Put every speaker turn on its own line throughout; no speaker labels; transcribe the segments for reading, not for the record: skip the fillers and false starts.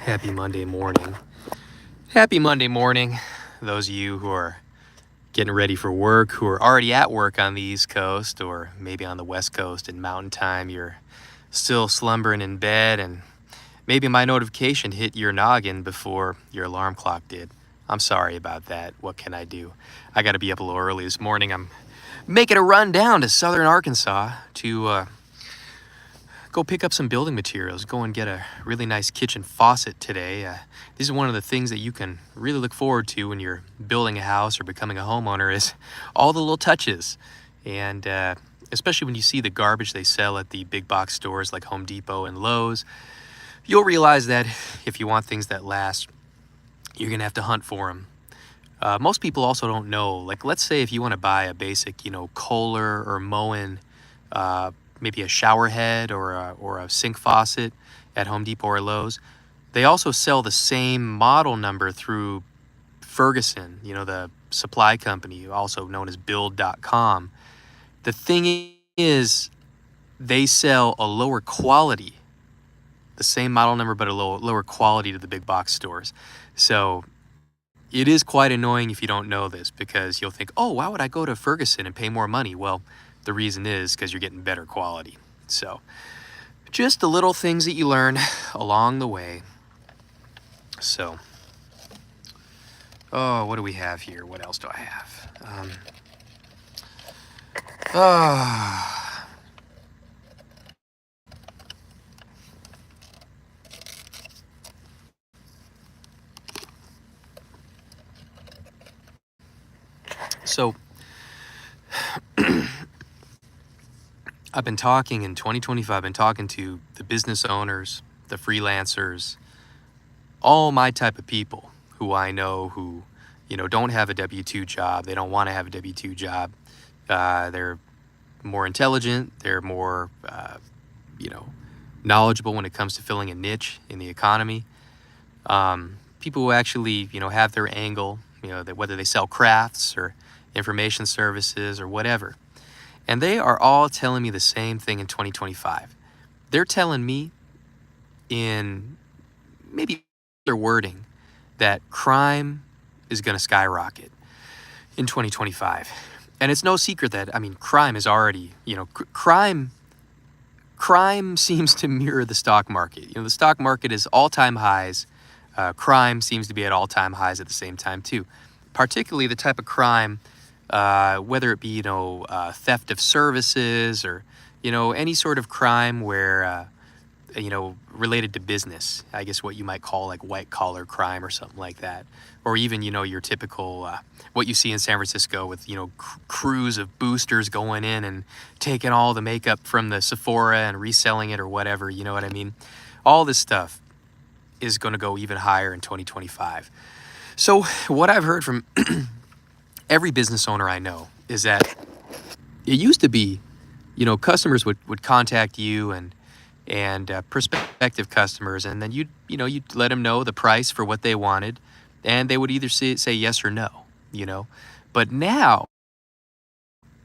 Happy Monday morning. Happy Monday morning. Those of you who are getting ready for work, who are already at work on the East Coast or maybe on the West Coast in Mountain Time, you're still slumbering in bed and maybe my notification hit your noggin before your alarm clock did. I'm sorry about that. What can I do? I got to be up a little early this morning. I'm making a run down to southern Arkansas to go pick up some building materials, go and get a really nice kitchen faucet today. This is one of the things that you can really look forward to when you're building a house or becoming a homeowner is all the little touches. And especially when you see the garbage they sell at the big box stores like Home Depot and Lowe's, you'll realize that if you want things that last, you're going to have to hunt for them. Most people also don't know, like let's say if you want to buy a basic, Kohler or Moen, maybe a shower head or a sink faucet at Home Depot or Lowe's. They also sell the same model number through Ferguson, the supply company, also known as build.com. The thing is, they sell a lower quality, the same model number, but a lower quality to the big box stores. So it is quite annoying if you don't know this, because you'll think, oh, why would I go to Ferguson and pay more money? Well, the reason is because you're getting better quality. So just the little things that you learn along the way. So, what do we have here? What else do I have? So I've been talking in 2025, I've been talking to the business owners, the freelancers, all my type of people who I know who, don't have a W-2 job. They don't want to have a W-2 job. They're more intelligent. They're more, knowledgeable when it comes to filling a niche in the economy. People who actually, have their angle, that whether they sell crafts or information services or whatever. And they are all telling me the same thing in 2025. They're telling me in maybe their wording that crime is going to skyrocket in 2025. And it's no secret that, crime is already, crime seems to mirror the stock market. The stock market is all-time highs. Crime seems to be at all-time highs at the same time too. Particularly the type of crime, whether it be, theft of services or, any sort of crime where, related to business, I guess what you might call like white collar crime or something like that. Or even, your typical, what you see in San Francisco with, crews of boosters going in and taking all the makeup from the Sephora and reselling it or whatever, you know what I mean? All this stuff is going to go even higher in 2025. So what I've heard from every business owner I know is that it used to be, customers would contact you and prospective customers, and then you'd let them know the price for what they wanted, and they would either say yes or no, But now,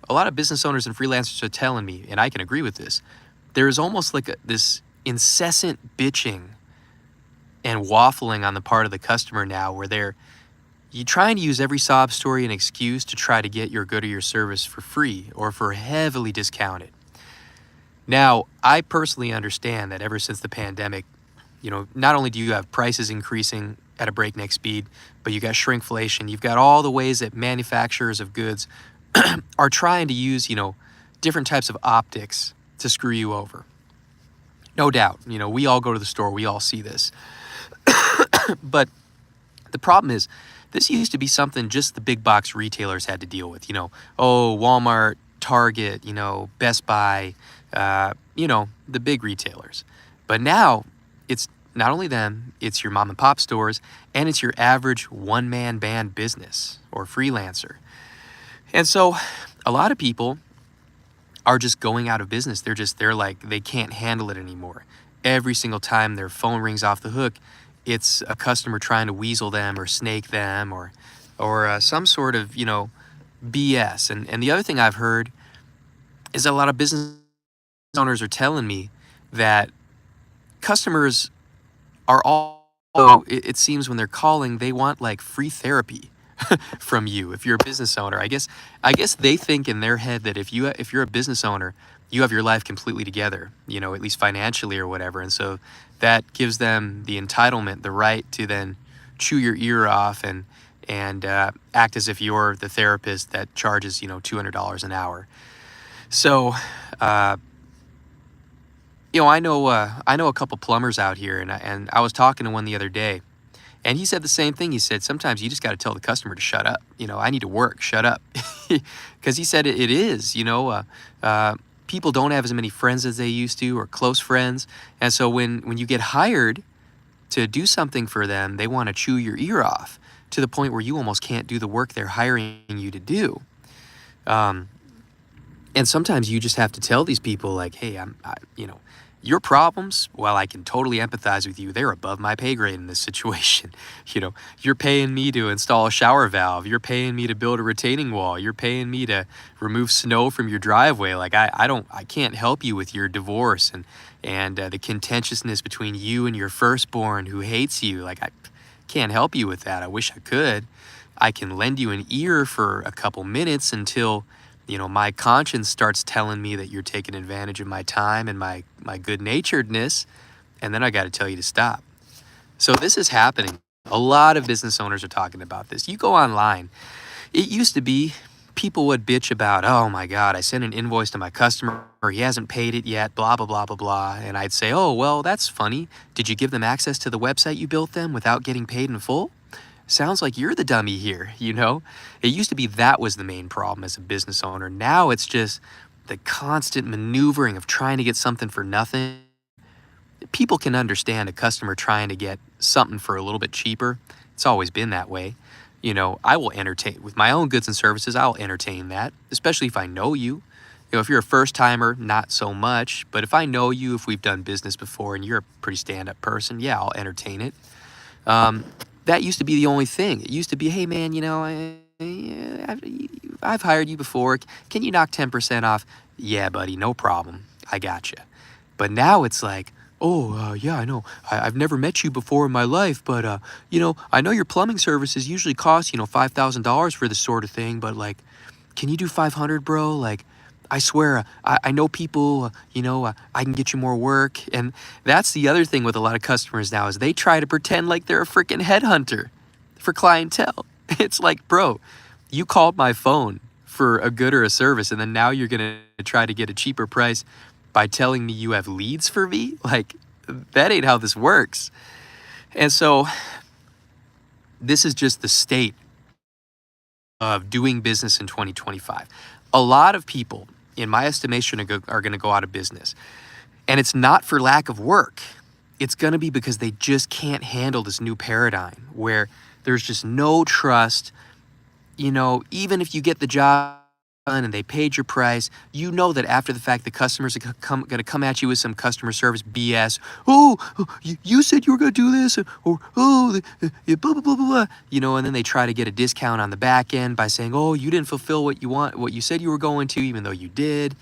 a lot of business owners and freelancers are telling me, and I can agree with this, there is almost like this incessant bitching and waffling on the part of the customer now, where you trying to use every sob story and excuse to try to get your good or your service for free or for heavily discounted. Now, I personally understand that ever since the pandemic, not only do you have prices increasing at a breakneck speed, but you got shrinkflation. You've got all the ways that manufacturers of goods are trying to use, different types of optics to screw you over. No doubt, we all go to the store, we all see this. But the problem is, this used to be something just the big box retailers had to deal with, Walmart, Target, Best Buy, the big retailers. But now it's not only them, it's your mom and pop stores, and it's your average one-man band business or freelancer. And so a lot of people are just going out of business. They're like, they can't handle it anymore. Every single time their phone rings off the hook, it's a customer trying to weasel them or snake them or some sort of, BS. And the other thing I've heard is that a lot of business owners are telling me that customers are all So it seems when they're calling, they want like free therapy from you. If you're a business owner, I guess they think in their head that if you're a business owner, you have your life completely together, at least financially or whatever. And so that gives them the entitlement, the right to then chew your ear off and act as if you're the therapist that charges $200 an hour. So uh, I know a couple plumbers out here, and I was talking to one the other day. And he said the same thing. He said, sometimes you just got to tell the customer to shut up. I need to work, shut up. Because he said it is, people don't have as many friends as they used to, or close friends. And so when you get hired to do something for them, they want to chew your ear off to the point where you almost can't do the work they're hiring you to do. Um, and sometimes you just have to tell these people like, hey, your problems, while I can totally empathize with you, they're above my pay grade in this situation. You're paying me to install a shower valve. You're paying me to build a retaining wall. You're paying me to remove snow from your driveway. Like I can't help you with your divorce and the contentiousness between you and your firstborn who hates you. Like I can't help you with that. I wish I could. I can lend you an ear for a couple minutes until my conscience starts telling me that you're taking advantage of my time and my good-naturedness, and then I got to tell you to stop. So this is happening. A lot of business owners are talking about this. You go online. It used to be people would bitch about, oh my God, I sent an invoice to my customer, or he hasn't paid it yet, blah, blah, blah, blah, blah. And I'd say, oh, well, that's funny. Did you give them access to the website you built them without getting paid in full? Sounds like you're the dummy here, It used to be that was the main problem as a business owner. Now it's just the constant maneuvering of trying to get something for nothing. People can understand a customer trying to get something for a little bit cheaper. It's always been that way. I will entertain, with my own goods and services, I'll entertain that, especially if I know you. If you're a first timer, not so much. But if I know you, if we've done business before and you're a pretty stand-up person, yeah, I'll entertain it. That used to be the only thing. It used to be, hey man, I've hired you before. Can you knock 10% off? Yeah, buddy, no problem. I got you. But now it's like, oh, yeah, I know. I've never met you before in my life, but, I know your plumbing services usually cost, $5,000 for this sort of thing, but like, can you do 500, bro? Like, I swear, I know people, I can get you more work. And that's the other thing with a lot of customers now is they try to pretend like they're a freaking headhunter for clientele. It's like, bro, you called my phone for a good or a service, and then now you're going to try to get a cheaper price by telling me you have leads for me? Like, that ain't how this works. And so this is just the state of doing business in 2025. A lot of people, in my estimation, are going to go out of business. And it's not for lack of work. It's going to be because they just can't handle this new paradigm where there's just no trust. Even if you get the job done and they paid your price, that after the fact, the customers are going to come at you with some customer service BS. Oh, you said you were going to do this, or blah, blah, blah, blah, and then they try to get a discount on the back end by saying, oh, you didn't fulfill what you said you were going to, even though you did.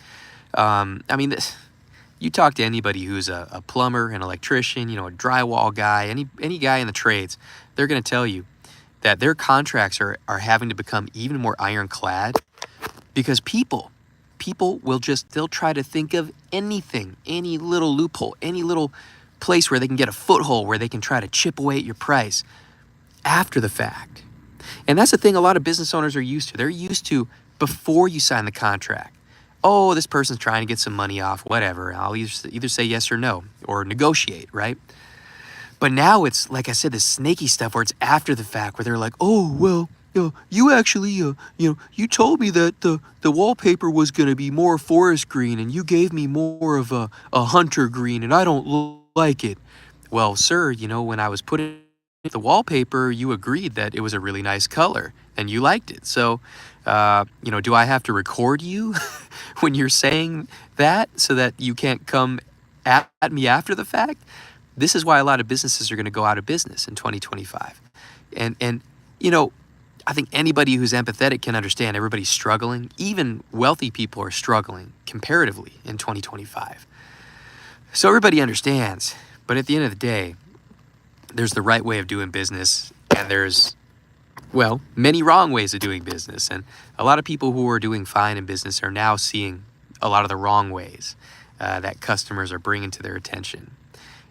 You talk to anybody who's a plumber, an electrician, a drywall guy, any guy in the trades, they're going to tell you that their contracts are having to become even more ironclad. Because people they'll try to think of anything, any little loophole, any little place where they can get a foothold, where they can try to chip away at your price after the fact. And that's the thing a lot of business owners are used to. They're used to before you sign the contract. Oh, this person's trying to get some money off, whatever. I'll either say yes or no, or negotiate, right? But now it's, like I said, this snaky stuff where it's after the fact, where they're like, oh, well, you actually, you told me that the wallpaper was going to be more forest green, and you gave me more of a hunter green, and I don't like it. Well, sir, when I was putting the wallpaper, you agreed that it was a really nice color, and you liked it. So, do I have to record you when you're saying that so that you can't come at me after the fact? This is why a lot of businesses are going to go out of business in 2025. And I think anybody who's empathetic can understand everybody's struggling. Even wealthy people are struggling comparatively in 2025. So everybody understands. But at the end of the day, there's the right way of doing business, and there's, well, many wrong ways of doing business. And a lot of people who are doing fine in business are now seeing a lot of the wrong ways that customers are bringing to their attention.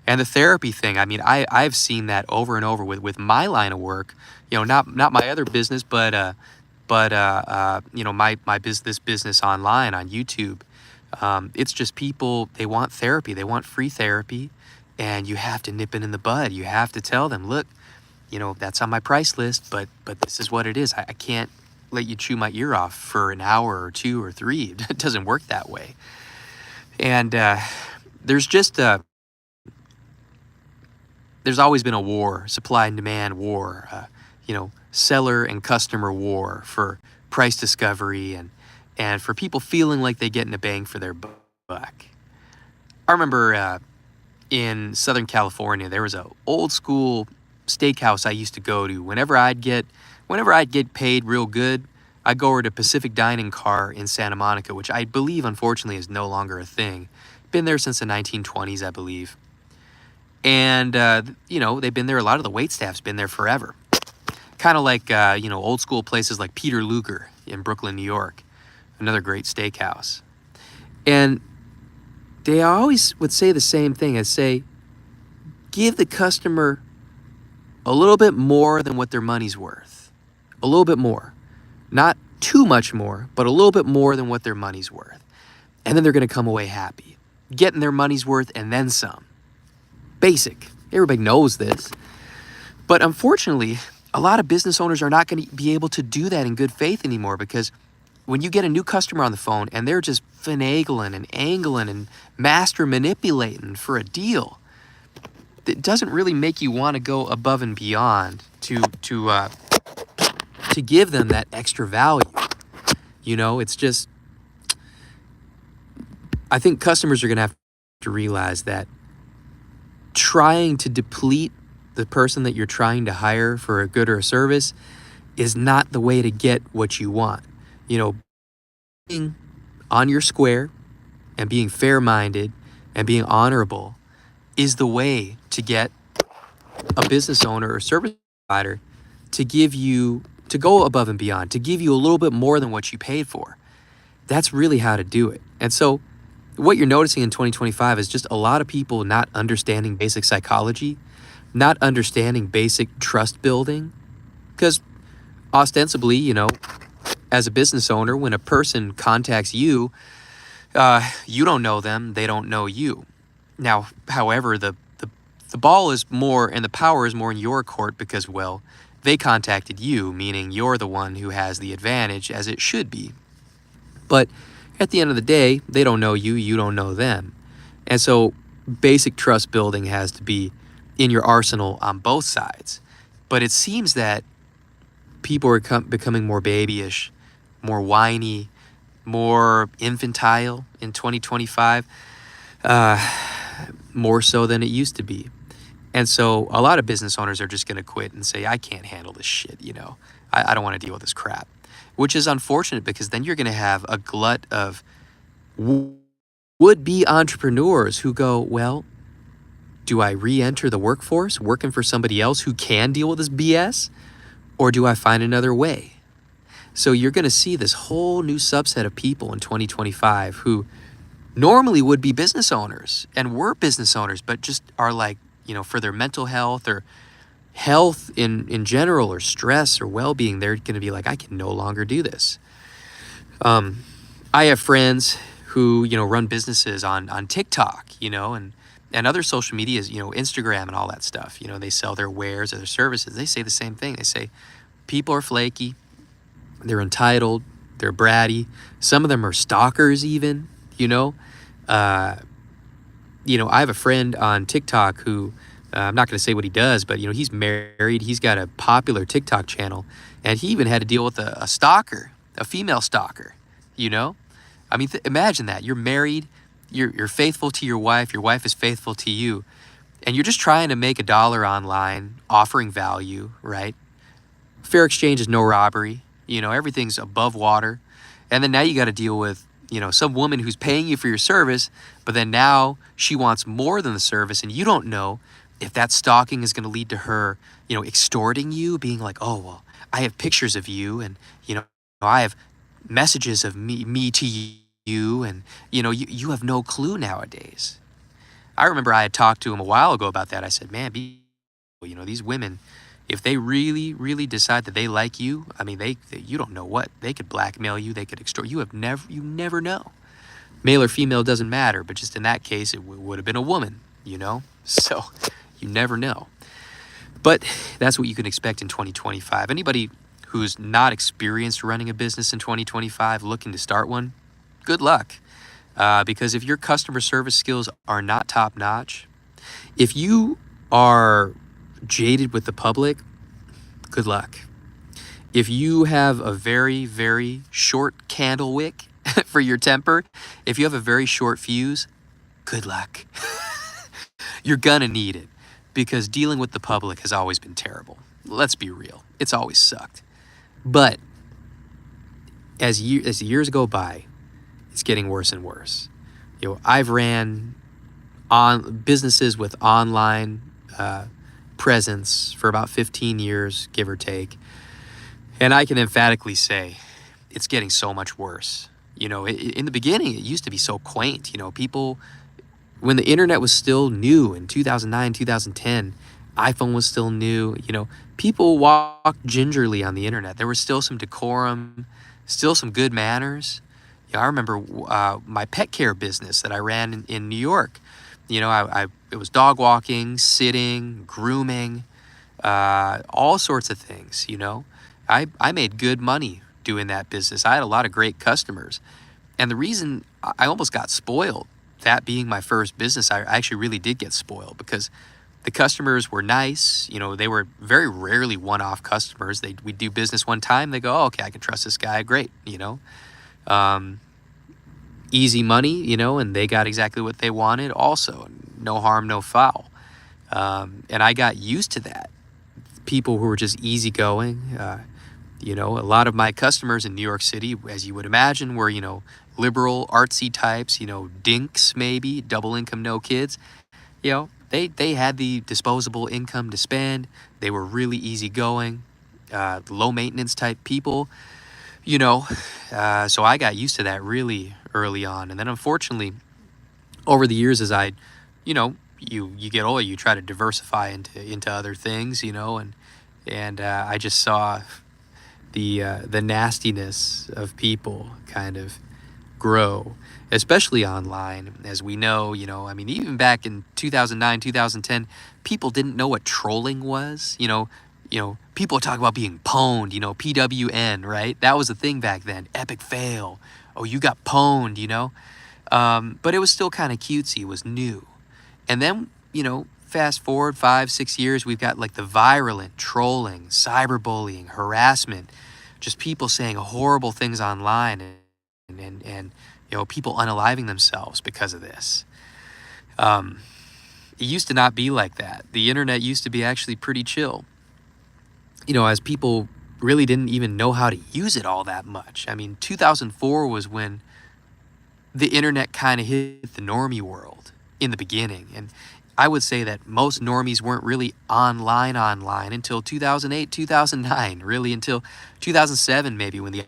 And the therapy thing, I mean, I've seen that over and over with my line of work. Not my other business, but my business online on YouTube. It's just people, they want therapy, they want free therapy, and you have to nip it in the bud. You have to tell them, look, that's on my price list, but this is what it is. I can't let you chew my ear off for an hour or two or three. It doesn't work that way. And there's just there's always been a war, supply and demand war, seller and customer war for price discovery and for people feeling like they're getting a bang for their buck. I remember in Southern California, there was a old school steakhouse I used to go to. Whenever I'd get paid real good, I'd go over to Pacific Dining Car in Santa Monica, which I believe, unfortunately, is no longer a thing. Been there since the 1920s, I believe. And, they've been there. A lot of the waitstaff's been there forever. Kind of like, old school places like Peter Luger in Brooklyn, New York. Another great steakhouse. And they always would say the same thing. I'd say, give the customer a little bit more than what their money's worth. A little bit more. Not too much more, but a little bit more than what their money's worth. And then they're going to come away happy. Getting their money's worth and then some. Basic. Everybody knows this. But unfortunately, a lot of business owners are not going to be able to do that in good faith anymore, because when you get a new customer on the phone and they're just finagling and angling and master manipulating for a deal, it doesn't really make you want to go above and beyond to give them that extra value. It's just, I think customers are going to have to realize that trying to deplete the person that you're trying to hire for a good or a service is not the way to get what you want. Being on your square and being fair-minded and being honorable is the way to get a business owner or service provider to go above and beyond, to give you a little bit more than what you paid for. That's really how to do it. And so what you're noticing in 2025 is just a lot of people not understanding basic psychology, not understanding basic trust building. Because ostensibly, as a business owner, when a person contacts you, you don't know them, they don't know you. Now, however, the ball is more and the power is more in your court because, well, they contacted you, meaning you're the one who has the advantage, as it should be. But at the end of the day, they don't know you, you don't know them. And so basic trust building has to be in your arsenal on both sides. But it seems that people are becoming more babyish, more whiny, more infantile in 2025, more so than it used to be. And so a lot of business owners are just going to quit and say, I can't handle this shit, I don't want to deal with this crap. Which is unfortunate, because then you're going to have a glut of would-be entrepreneurs who go, well, do I re-enter the workforce working for somebody else who can deal with this BS? Or do I find another way? So you're going to see this whole new subset of people in 2025 who normally would be business owners and were business owners, but just are like, for their mental health or health in general, or stress or well-being, they're going to be like, I can no longer do this. I have friends who, run businesses on TikTok, and other social medias, Instagram and all that stuff. They sell their wares or their services. They say the same thing. They say people are flaky, they're entitled, they're bratty. Some of them are stalkers even, I have a friend on TikTok who, I'm not going to say what he does, but, he's married. He's got a popular TikTok channel, and he even had to deal with a stalker, a female stalker, I mean, imagine that. You're married, you're faithful to your wife is faithful to you, and you're just trying to make a dollar online, offering value, right? Fair exchange is no robbery. Everything's above water. And then now you got to deal with, some woman who's paying you for your service, but then now she wants more than the service, and you don't know if that stalking is going to lead to her, extorting you, being like, oh, well, I have pictures of you, and, I have messages of me to you, and, you have no clue nowadays. I remember I had talked to him a while ago about that. I said, man, these women, if they really, really decide that they like you, I mean, you don't know what. They could blackmail you. They could extort. You never know. Male or female doesn't matter, but just in that case, it would have been a woman, So you never know. But that's what you can expect in 2025. Anybody who's not experienced running a business in 2025 looking to start one, good luck. Because if your customer service skills are not top notch, if you are jaded with the public, good luck. If you have a very, very short candle wick for your temper, if you have a very short fuse, good luck. You're gonna need it, because dealing with the public has always been terrible. Let's be real. It's always sucked. But as the years go by, it's getting worse and worse. I've ran on businesses with online presence for about 15 years, give or take. And I can emphatically say it's getting so much worse. In the beginning, it used to be so quaint. People, when the internet was still new in 2009, 2010, iPhone was still new, people walked gingerly on the internet. There was still some decorum, still some good manners. I remember my pet care business that I ran in New York. It was dog walking, sitting, grooming, all sorts of things, I made good money doing that business. I had a lot of great customers. And the reason I almost got spoiled, that being my first business, I actually really did get spoiled, because the customers were nice. They were very rarely one-off customers. We'd do business one time. They go, oh, okay, I can trust this guy. Great, easy money, and they got exactly what they wanted also. No harm, no foul. And I got used to that. People who were just easygoing. A lot of my customers in New York City, as you would imagine, were, liberal, artsy types, dinks maybe, double income, no kids. They had the disposable income to spend. They were really easygoing, low maintenance type people. So I got used to that really early on. And then unfortunately, over the years, as I, you get older, you try to diversify into other things, and I just saw the nastiness of people kind of grow, especially online. As we know, even back in 2009, 2010, people didn't know what trolling was. People talk about being pwned, PWN, right? That was the thing back then. Epic fail. Oh, you got pwned, but it was still kind of cutesy. It was new. And then, fast forward 5-6 years, we've got like the virulent trolling, cyberbullying, harassment, just people saying horrible things online, and people unaliving themselves because of this. It used to not be like that. The internet used to be actually pretty chill. As people really didn't even know how to use it all that much. 2004 was when the internet kind of hit the normie world in the beginning. And I would say that most normies weren't really online until 2008, 2009, really until 2007 maybe, when the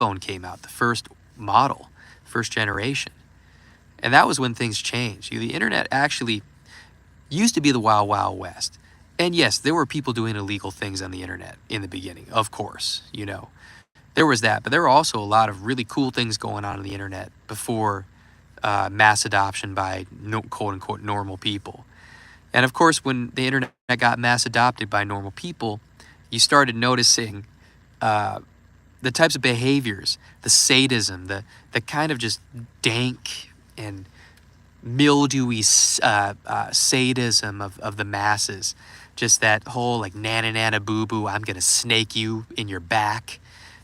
iPhone came out, the first model, first generation. And that was when things changed. The internet actually used to be the wild, wild west. And yes, there were people doing illegal things on the internet in the beginning, of course, There was that, but there were also a lot of really cool things going on the internet before mass adoption by quote-unquote normal people. And of course, when the internet got mass adopted by normal people, you started noticing the types of behaviors, the sadism, the kind of just dank and mildewy sadism of the masses. Just that whole like nana boo boo, I'm gonna snake you in your back.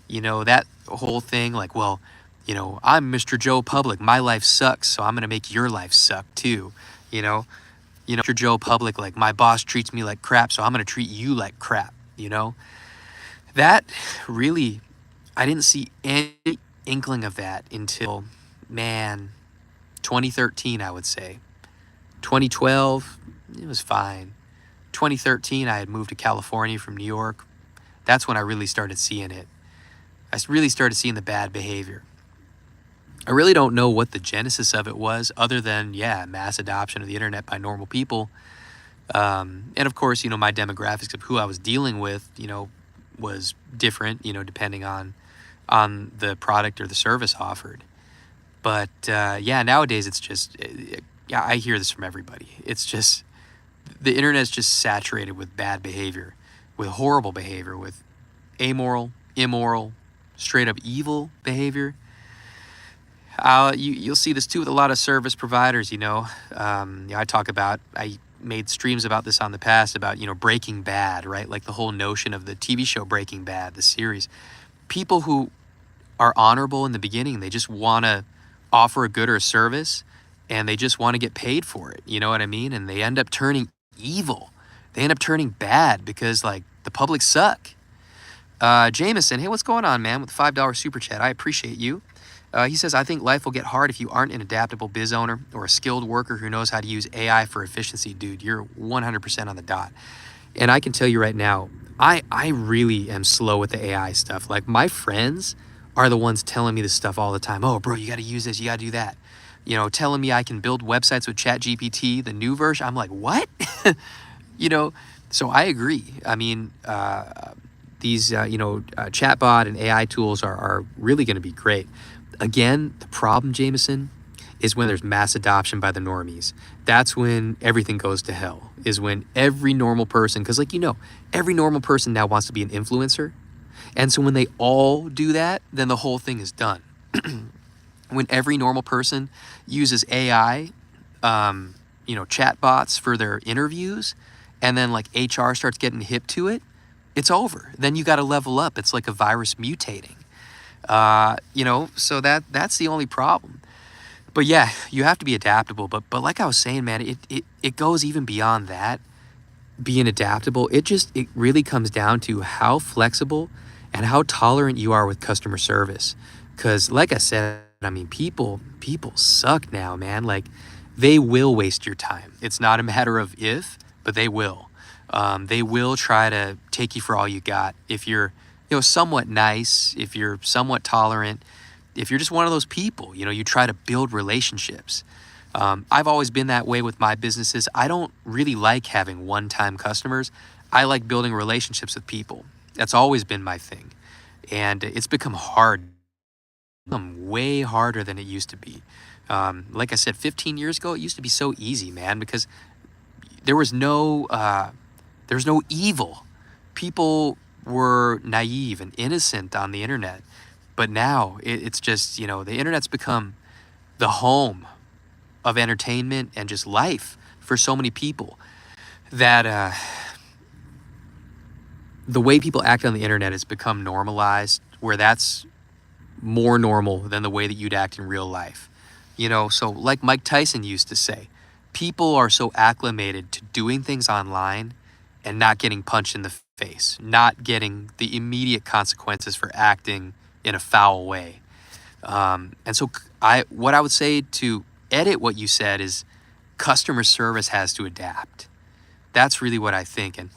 That whole thing, like, well, I'm Mr. Joe Public, my life sucks, so I'm gonna make your life suck too. Mr. Joe Public, like, my boss treats me like crap, so I'm gonna treat you like crap. That really, I didn't see any inkling of that until, 2013, I would say. 2012, it was fine. 2013, I had moved to California from New York. That's when I really started seeing it. I really started seeing the bad behavior. I really don't know what the genesis of it was, other than, yeah, mass adoption of the internet by normal people. And of course, my demographics of who I was dealing with, was different, depending on the product or the service offered. But yeah, nowadays it's just, yeah, I hear this from everybody. It's just, the internet's just saturated with bad behavior, with horrible behavior, with amoral, immoral, straight up evil behavior. You'll see this too with a lot of service providers. I made streams about this on the past about, Breaking Bad, right? Like the whole notion of the TV show Breaking Bad, the series. People who are honorable in the beginning, they just want to offer a good or a service, and they just want to get paid for it. You know what I mean? And they end up turning evil. They end up turning bad because, like, the public suck. Jameson, hey, what's going on, man? With the $5 super chat, I appreciate you. He says, I think life will get hard if you aren't an adaptable biz owner or a skilled worker who knows how to use AI for efficiency. Dude, you're 100% on the dot. And I can tell you right now, I really am slow with the AI stuff. Like, my friends are the ones telling me this stuff all the time. Oh, bro, you got to use this. You got to do that. Telling me I can build websites with ChatGPT, the new version. I'm like, what? So I agree. I mean, these, chatbot and AI tools are really going to be great. Again, the problem, Jameson, is when there's mass adoption by the normies. That's when everything goes to hell, is when every normal person, because every normal person now wants to be an influencer. And so when they all do that, then the whole thing is done. When every normal person uses AI, chatbots for their interviews, and then like HR starts getting hip to it, it's over. Then you got to level up. It's like a virus mutating. So that's the only problem. But yeah, you have to be adaptable. But like I was saying, man, it goes even beyond that. Being adaptable, it really comes down to how flexible and how tolerant you are with customer service. Because like I said, I mean, people suck now, man. Like, they will waste your time. It's not a matter of if, but they will. They will try to take you for all you got. If you're somewhat nice, if you're somewhat tolerant, if you're just one of those people, you try to build relationships. I've always been that way with my businesses. I don't really like having one-time customers. I like building relationships with people. That's always been my thing. And it's become hard. It's become way harder than it used to be. Like I said, 15 years ago, it used to be so easy, man, because there was no evil. People were naive and innocent on the internet. But now it's just, the internet's become the home of entertainment and just life for so many people that the way people act on the internet has become normalized, where that's more normal than the way that you'd act in real life. So like Mike Tyson used to say, people are so acclimated to doing things online and not getting punched in the face, not getting the immediate consequences for acting in a foul way. And so what I would say to edit what you said is customer service has to adapt. That's really what I think. And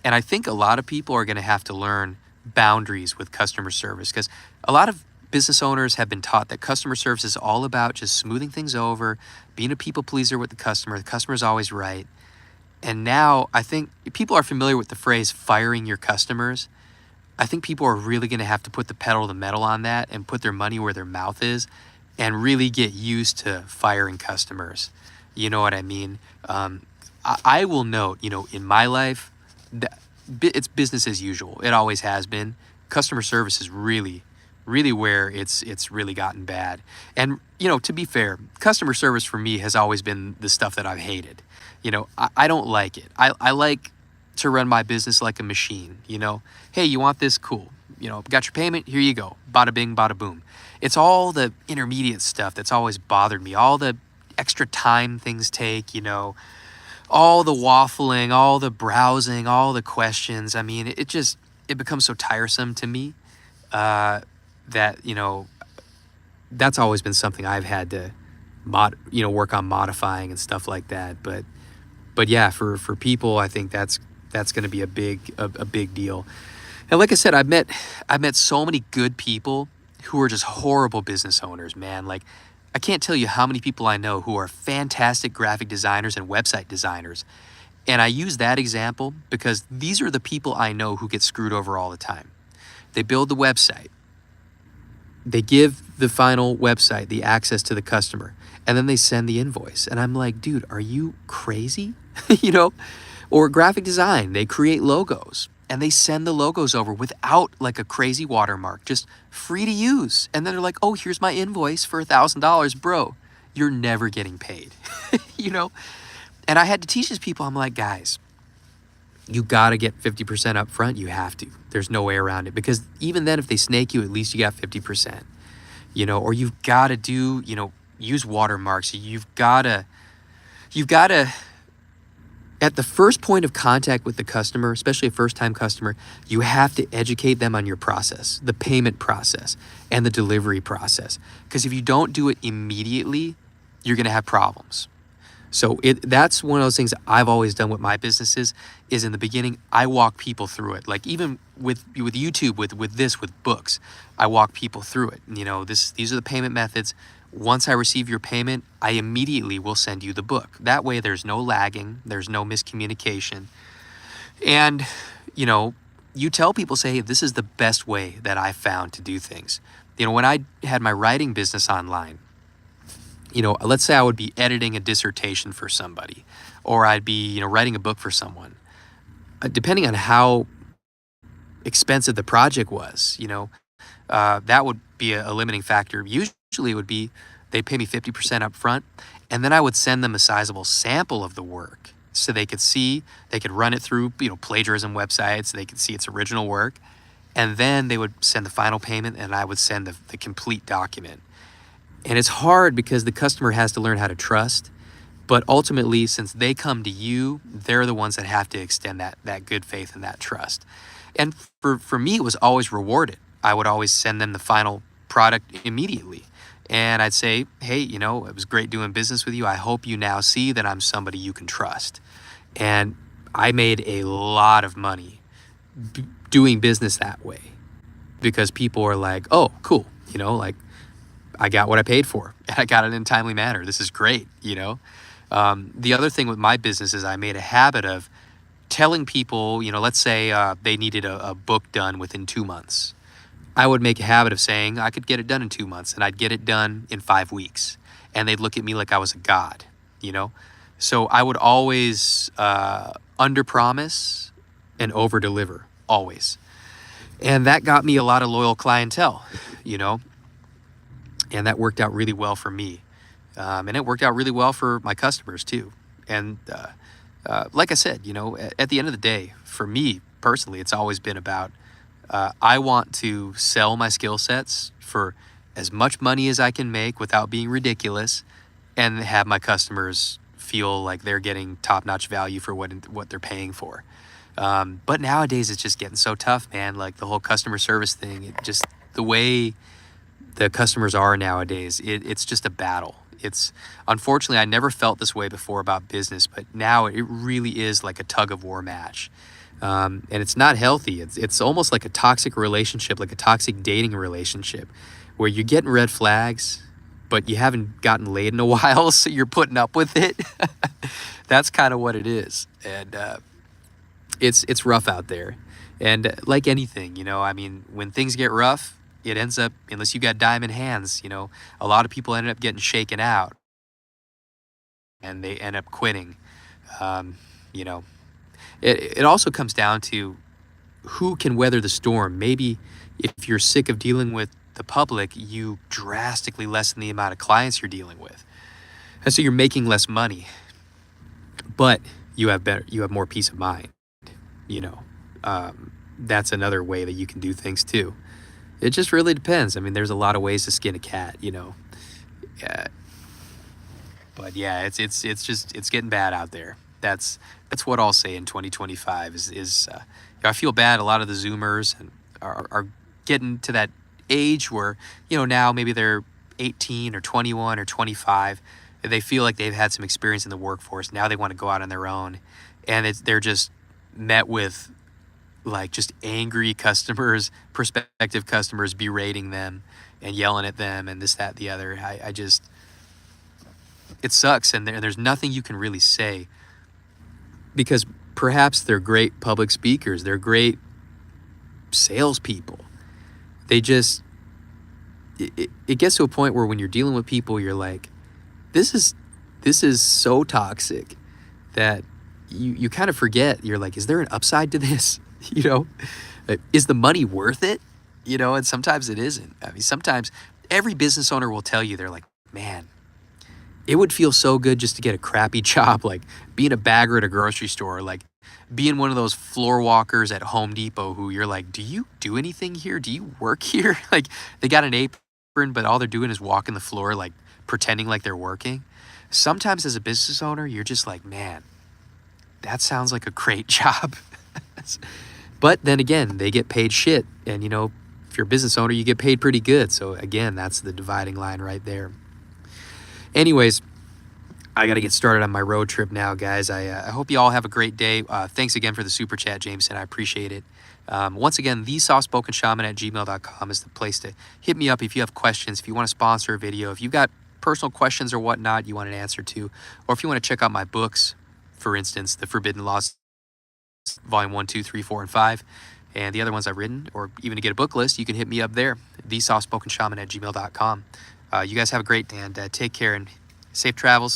I think a lot of people are going to have to learn boundaries with customer service, because a lot of business owners have been taught that customer service is all about just smoothing things over, being a people pleaser with the customer. The customer's always right. And now I think people are familiar with the phrase firing your customers. I think people are really going to have to put the pedal to the metal on that and put their money where their mouth is and really get used to firing customers. You know what I mean? I will note, in my life, it's business as usual. It always has been. Customer service is really where it's really gotten bad. And, to be fair, customer service for me has always been the stuff that I've hated. I don't like it. I like to run my business like a machine. Hey, you want this? Cool. Got your payment? Here you go. Bada bing, bada boom. It's all the intermediate stuff that's always bothered me. All the extra time things take, all the waffling, all the browsing, all the questions. I mean, it becomes so tiresome to me that, that's always been something I've had to work on modifying and stuff like that. But But yeah, for people, I think that's going to be a big deal. And like I said, I've met so many good people who are just horrible business owners, man. Like, I can't tell you how many people I know who are fantastic graphic designers and website designers. And I use that example because these are the people I know who get screwed over all the time. They build the website, they give the final website the access to the customer, and then they send the invoice. And I'm like, dude, are you crazy? you know? Or graphic design, they create logos and they send the logos over without like a crazy watermark, just free to use. And then they're like, oh, here's my invoice for $1,000, bro. You're never getting paid, you know? And I had to teach these people, I'm like, guys, you got to get 50% up front. You have to. There's no way around it, because even then, if they snake you, at least you got 50%, or you've got to do, use watermarks. You've got to, at the first point of contact with the customer, especially a first-time customer, you have to educate them on your process, the payment process and the delivery process. Because if you don't do it immediately, you're going to have problems. So that's one of those things I've always done with my businesses is in the beginning, I walk people through it. Like even with YouTube, with books, I walk people through it. These are the payment methods. Once I receive your payment, I immediately will send you the book. That way there's no lagging, there's no miscommunication. And, you tell people, say, hey, this is the best way that I found to do things. When I had my writing business online, let's say I would be editing a dissertation for somebody, or I'd be, writing a book for someone. Depending on how expensive the project was, that would be a limiting factor. Usually it would be they'd pay me 50% up front, and then I would send them a sizable sample of the work so they could run it through, plagiarism websites, so they could see its original work, and then they would send the final payment, and I would send the complete document. And it's hard because the customer has to learn how to trust. But ultimately, since they come to you, they're the ones that have to extend that good faith and that trust. And for me, it was always rewarded. I would always send them the final product immediately. And I'd say, hey, it was great doing business with you. I hope you now see that I'm somebody you can trust. And I made a lot of money doing business that way because people are like, oh, cool. I got what I paid for, and I got it in a timely manner. This is great, The other thing with my business is I made a habit of telling people, let's say they needed a book done within 2 months. I would make a habit of saying I could get it done in 2 months, and I'd get it done in 5 weeks. And they'd look at me like I was a god, So I would always under-promise and over-deliver, always. And that got me a lot of loyal clientele, And that worked out really well for me. And it worked out really well for my customers too. And like I said, at the end of the day, for me personally, it's always been about, I want to sell my skill sets for as much money as I can make without being ridiculous, and have my customers feel like they're getting top-notch value for what they're paying for. But nowadays it's just getting so tough, man. Like the whole customer service thing, the way the customers are nowadays, it's just a battle. It's unfortunately, I never felt this way before about business, but now it really is like a tug of war match. And it's not healthy. It's almost like a toxic relationship, like a toxic dating relationship, where you're getting red flags, but you haven't gotten laid in a while, so you're putting up with it. That's kind of what it is. And it's rough out there. And like anything, when things get rough, it ends up, unless you got diamond hands, a lot of people end up getting shaken out and they end up quitting. It also comes down to who can weather the storm. Maybe if you're sick of dealing with the public, you drastically lessen the amount of clients you're dealing with. And so you're making less money, but you have more peace of mind. That's another way that you can do things too. It just really depends. I mean, there's a lot of ways to skin a cat, Yeah. But yeah, it's getting bad out there. That's what I'll say in 2025 is I feel bad. A lot of the Zoomers are getting to that age where, now maybe they're 18 or 21 or 25, they feel like they've had some experience in the workforce. Now they want to go out on their own, and they're just met with like just angry customers, prospective customers berating them and yelling at them and this, that, the other. I just, it sucks. And there's nothing you can really say, because perhaps they're great public speakers, they're great salespeople. They just, it gets to a point where when you're dealing with people, you're like, this is so toxic that you kind of forget. You're like, is there an upside to this? You know, is the money worth it? You know, and sometimes it isn't. I mean, sometimes every business owner will tell you, they're like, man, it would feel so good just to get a crappy job, like being a bagger at a grocery store, like being one of those floor walkers at Home Depot who you're like, do you do anything here? Do you work here? Like they got an apron, but all they're doing is walking the floor, like pretending like they're working. Sometimes as a business owner, you're just like, man, that sounds like a great job. But then again, they get paid shit. And, you know, if you're a business owner, you get paid pretty good. So again, that's the dividing line right there. Anyways, I got to get started on my road trip now, guys. I hope you all have a great day. Thanks again for the super chat, Jameson. I appreciate it. Once again, thesoftspokenshaman@gmail.com is the place to hit me up if you have questions, if you want to sponsor a video, if you've got personal questions or whatnot you want an answer to, or if you want to check out my books, for instance, The Forbidden Laws, Volume 1, 2, 3, 4, and 5, and the other ones I've written, or even to get a book list, you can hit me up there, thesoftspokenshaman@gmail.com. You guys have a great day, and take care and safe travels.